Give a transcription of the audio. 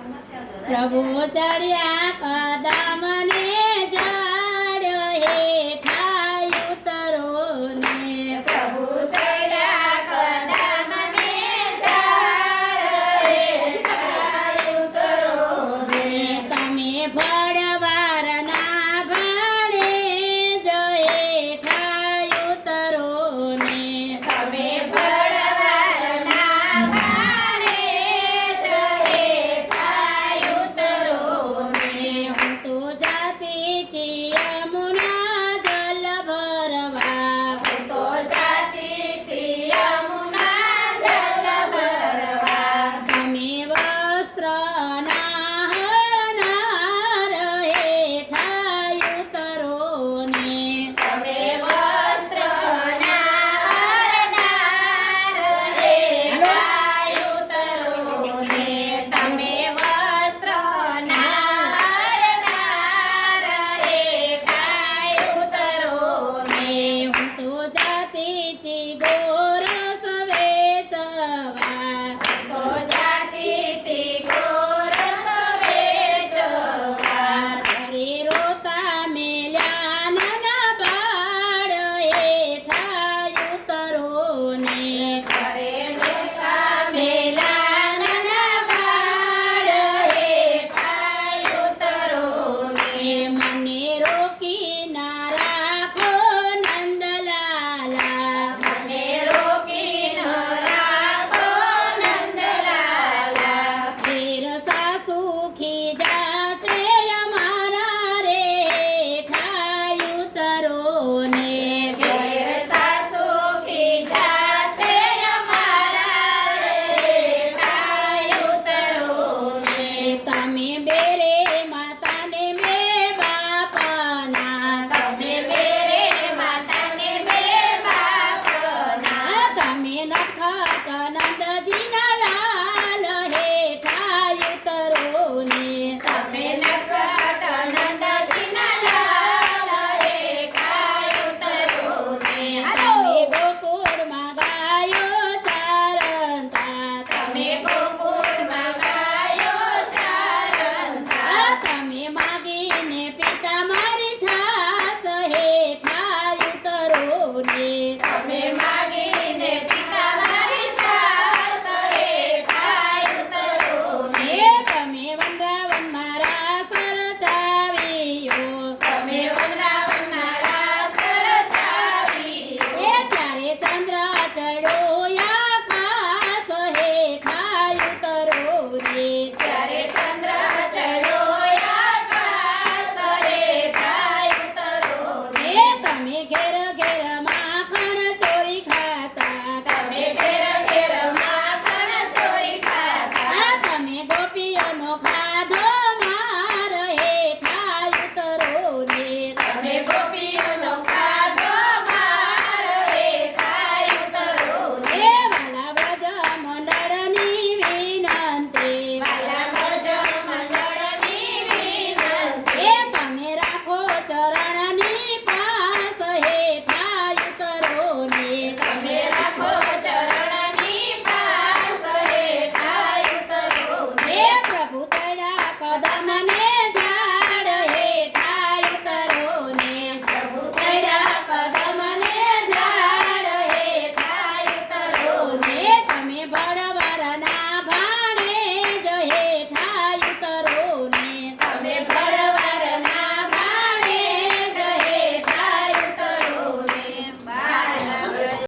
પ્રભુ ચડ્યા કદમને ઝાડ હેઠા ઉતરો ને પ્રભુ ચડ્યા કદમને ઝાડ હેઠા ઉતરો ને તમે ફળવારના ભાણે જ હેઠા ઉતરો ને તમે ફળવારના ભાણે જ હેઠા ઉતરો ને હું તો જાતી તી યમુના જલ ભરવા હું તો જાતી તી યમુના જલ ભરવા તમે વસ્ત્રના હરનાર હેઠા ઉતરો ને તમે વસ્ત્રના હરનાર હેઠા ઉતરો ને તમે વસ્ત્રના હરનાર હેઠા ઉતરો ને હું તો જાતી તી ગોરસ વેચવા તો જાતી તી ગોરસ વેચવા ઘરે રોતા મેલ્યા નાના બાળ હેઠા ઉતરો ને ઘરે મેલા મેલા નાના બાળ હેઠા ઉતરો ને મને રોકી ના રાખો નંદલાલા મને રોકી ન રાખો નંદલાલા ઘેર સાસુ ખીજાશે અમારા રે હેઠા ઉતરો ને ઘેર સાસુ ખીજાશે અમારા હેઠા ઉતરો ને તમે બેરે માતાને બે બાપના તમે બેરે માતાને બે બાપના તમે નખત નંદજીના લાલ હેઠા ઉતરો ને તમે નકટ નંદજીના લાલ હેઠા ઉતરો ને તમે ગોકુળમાં ગાયો ચારંતા તમે ગોકુળમાં ગાયો ચારંતા તમે માગીને પિતા મારી છાસ હેઠા ઉતરો ને તમે માગીને પિતા મારી સાસ હેઠા ઉતરો ને તમે વનરાવન મારા સરચાવ્યો તમે વનરાવન મારા સરચાવ્યો ત્યારે ચંદ્ર ચડ્યો આકાશ હેઠા ઉતરો ને ત્યારે ચંદ્ર ચડ્યો આકાશ હેઠા ઉતરો ને તમે ઘેર ઘેર માખણ ચોરી ખાતા તમે ઘેર ઘેર માખણ ચોરી ખાતા તમે ગોપી